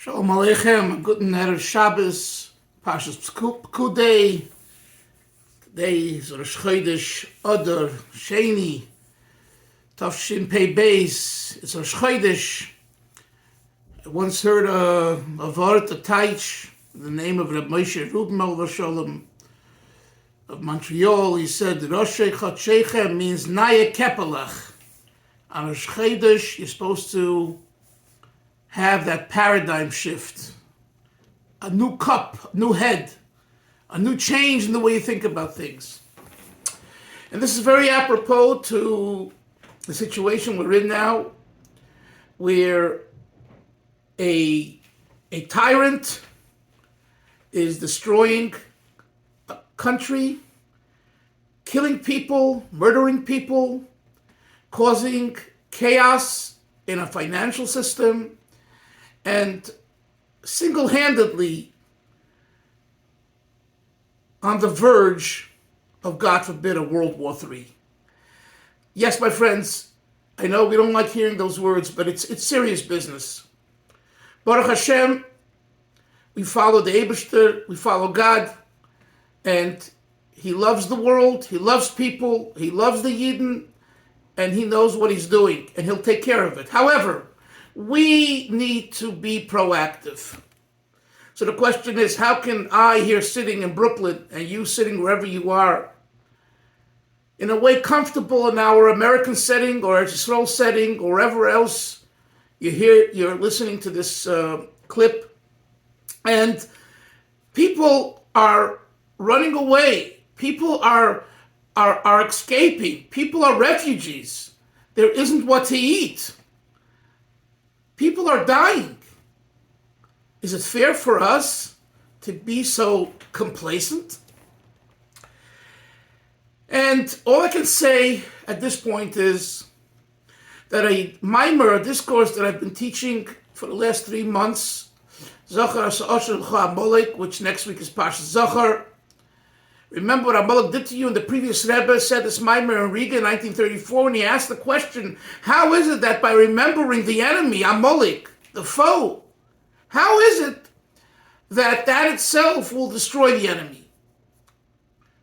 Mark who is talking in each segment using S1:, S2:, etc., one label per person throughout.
S1: Shalom Aleichem, guten Erev Shabbos, Parshas Pekudei. Today is Rosh Chodesh Adar Sheni, Tafshin Pei Beis. It's Rosh Chodesh. I once heard a Vart Taich, the name of Reb Moshe Rubin Shalom of Montreal. He said, Rosh Chodshechem means Naya Kepelach. On Rosh Chodesh, you're supposed to have that paradigm shift, a new cup, new head, a new change in the way you think about things. And this is very apropos to the situation we're in now, where a tyrant is destroying a country, killing people, murdering people, causing chaos in a financial system, and single-handedly on the verge of, God forbid, a World War III. Yes, my friends, I know we don't like hearing those words, but it's serious business. Baruch Hashem, we follow the Eibishter, we follow God, and He loves the world, He loves people, He loves the Yidden, and He knows what He's doing, and He'll take care of it. However, we need to be proactive. So the question is, how can I here sitting in Brooklyn and you sitting wherever you are, in a way comfortable in our American setting or Israel setting or wherever else you're listening to this clip, and people are running away, people are escaping, people are refugees, there isn't what to eat. People are dying. Is it fair for us to be so complacent? And all I can say at this point is that a Maamar, a discourse that I've been teaching for the last 3 months, Zachar Sa'ashel Amalek, which next week is Parshas Zachar. Remember what Amalek did to you? And the previous Rebbe said this Maamar in Riga in 1934 when he asked the question, how is it that by remembering the enemy, Amalek, the foe, how is it that itself will destroy the enemy?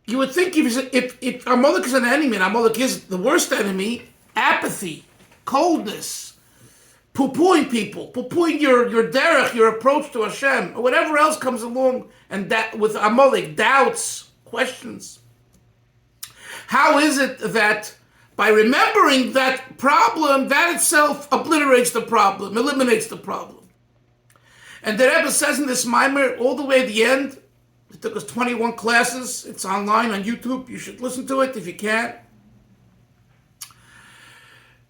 S1: You would think if Amalek is an enemy, and Amalek is the worst enemy, apathy, coldness, poo-pooing people, poo-pooing your derech, your approach to Hashem, or whatever else comes along, and that with Amalek, doubts, questions. How is it that by remembering that problem, that itself obliterates the problem, eliminates the problem? And the Rebbe says in this Maamar, all the way at the end, it took us 21 classes, it's online on YouTube, you should listen to it if you can.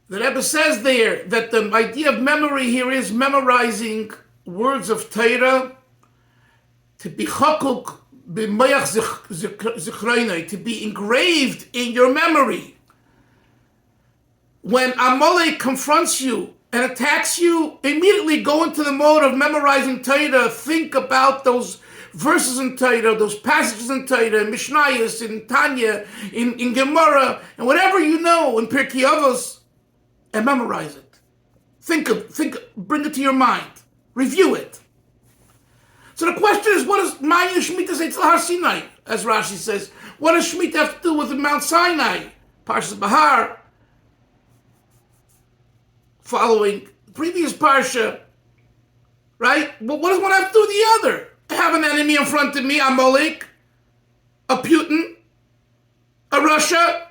S1: The Rebbe says there that the idea of memory here is memorizing words of Torah to be chakuk, to be engraved in your memory. When Amalek confronts you and attacks you, immediately go into the mode of memorizing Torah. Think about those verses in Torah, those passages in Torah, in Mishnayos, in Tanya, in Gemara, and whatever you know in Pirkei Avos, and memorize it. Bring it to your mind. Review it. So the question is, what does Ma'ayin Shemitah say to Har Sinai? As Rashi says, what does Shemitah have to do with Mount Sinai? Parshas Bahar, following the previous Parsha, right? But what does one have to do with the other? I have an enemy in front of me, Amalek, a Putin, a Russia,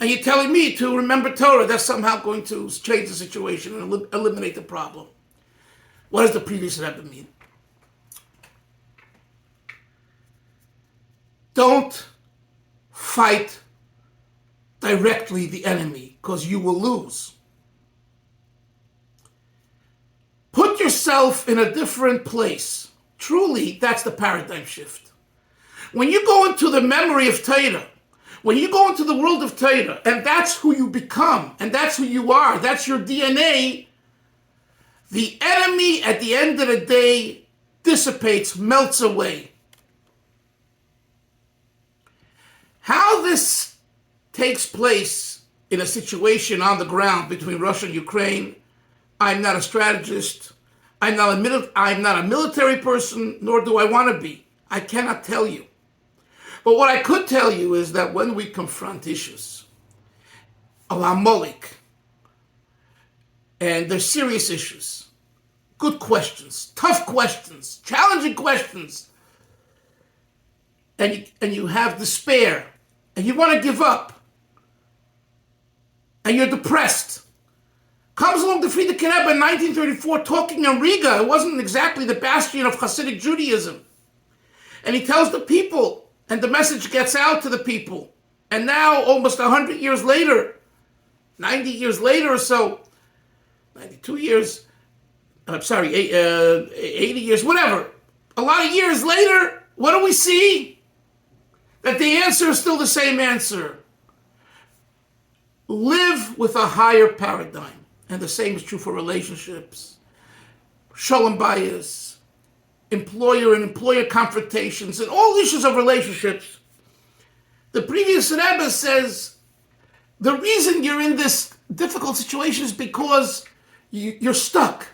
S1: and you're telling me to remember Torah. That's somehow going to change the situation and eliminate the problem. What does the previous Rebbe mean? Don't fight directly the enemy, because you will lose. Put yourself in a different place. Truly, that's the paradigm shift. When you go into the memory of Torah, when you go into the world of Torah, and that's who you become, and that's who you are, that's your DNA, the enemy at the end of the day dissipates, melts away. How this takes place in a situation on the ground between Russia and Ukraine, I'm not a strategist. I'm not a military person, nor do I want to be. I cannot tell you. But what I could tell you is that when we confront issues of Amalek, and they're serious issues, good questions, tough questions, challenging questions, and you have despair, and you want to give up, and you're depressed. Comes along the Frierdiker Rebbe in 1934 talking in Riga. It wasn't exactly the bastion of Hasidic Judaism. And he tells the people, and the message gets out to the people. And now, almost 100 years later, 90 years later or so, 92 years, 80 years, whatever. A lot of years later, what do we see? That the answer is still the same answer. Live with a higher paradigm. And the same is true for relationships, shalom bayis, employer and employer confrontations, and all issues of relationships. The previous Rebbe says, the reason you're in this difficult situation is because you're stuck.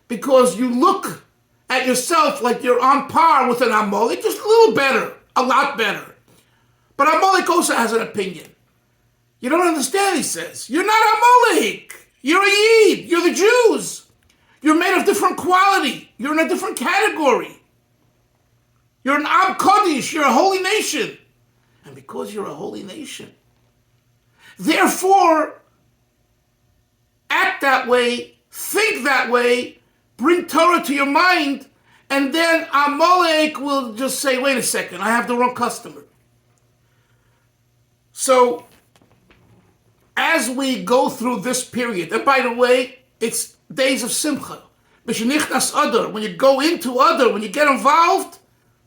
S1: Because you look at yourself like you're on par with an Amalek, just a little better, a lot better. But Amalek also has an opinion. You don't understand, he says. You're not Amalek. You're a Yid. You're the Jews. You're made of different quality. You're in a different category. You're an Am Kodesh. You're a holy nation. And because you're a holy nation, therefore, act that way, think that way, bring Torah to your mind, and then Amalek will just say, wait a second, I have the wrong customer. So, as we go through this period, and by the way, it's days of Simcha. When you go into Adar, when you get involved,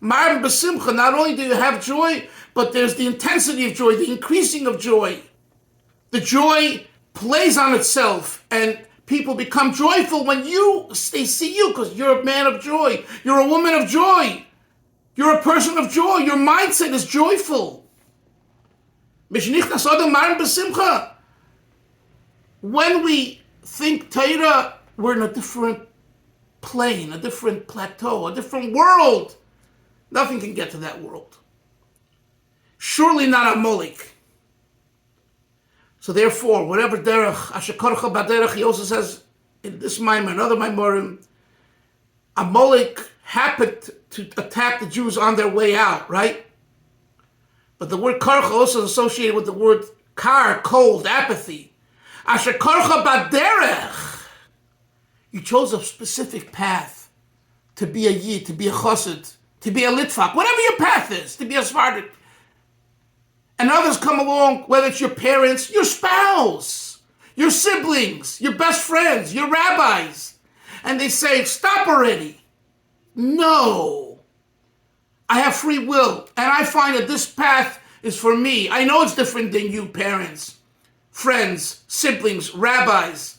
S1: Maamar b'Simcha, not only do you have joy, but there's the intensity of joy, the increasing of joy. The joy plays on itself, and people become joyful when they see you, because you're a man of joy. You're a woman of joy. You're a person of joy. Your mindset is joyful. When we think Torah, we're in a different plane, a different plateau, a different world. Nothing can get to that world. Surely not Amalek. So therefore, whatever derech, asher korcha baderech, he also says in this Maamar, another Maamorim, Amalek happened to attack the Jews on their way out, right? But the word korcha also is associated with the word kar, cold, apathy. Asher korcha baderech. You chose a specific path to be a Yid, to be a Chassid, to be a Litvak, whatever your path is, to be a Sephardic. And others come along, whether it's your parents, your spouse, your siblings, your best friends, your rabbis, and they say, stop already. No. I have free will, and I find that this path is for me. I know it's different than you, parents, friends, siblings, rabbis.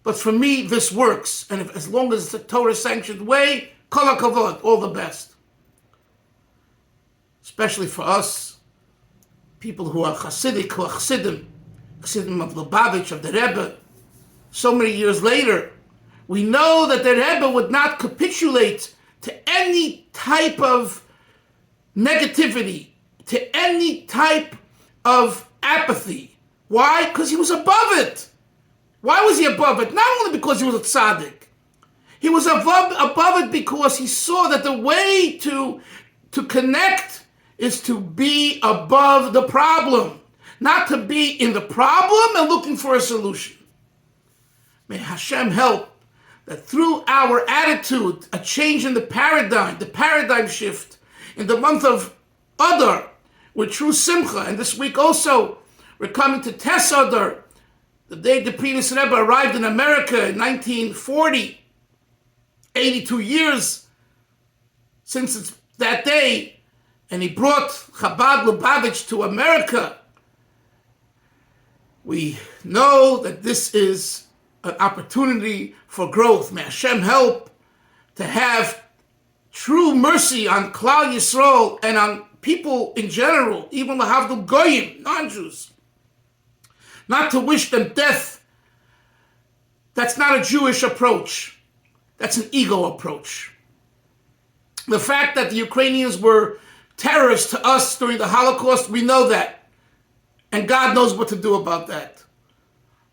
S1: But for me, this works. And as long as it's a Torah-sanctioned way, kol hakavod, all the best. Especially for us, people who are Chasidic, who are Chassidim of Lubavitch, of the Rebbe, so many years later, we know that the Rebbe would not capitulate to any type of negativity, to any type of apathy. Why? Because he was above it. Why was he above it? Not only because he was a tzaddik. He was above it because he saw that the way to connect is to be above the problem, not to be in the problem and looking for a solution. May Hashem help that through our attitude, a change in the paradigm shift in the month of Adar, with true simcha, and this week also, we're coming to Tes Adar, the day the previous Rebbe arrived in America in 1940, 82 years since it's that day, and he brought Chabad Lubavitch to America. We know that this is an opportunity for growth. May Hashem help to have true mercy on Klal Yisrael and on people in general, even Lahavdil Goyim, non-Jews. Not to wish them death. That's not a Jewish approach. That's an ego approach. The fact that the Ukrainians were terrorists to us during the Holocaust, we know that. And God knows what to do about that.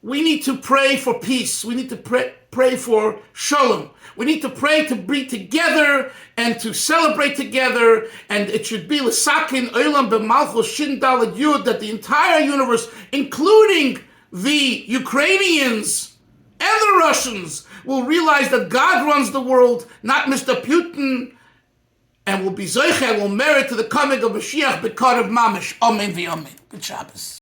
S1: We need to pray for peace. We need to pray for shalom. We need to pray to be together and to celebrate together. And it should be l'sakin olam b'malchus shin daled yud, that the entire universe, including the Ukrainians and the Russians, will realize that God runs the world, not Mr. Putin, and will be zoiche, will merit to the coming of Mashiach b'karav mamish. Amen v'amen. Good Shabbos.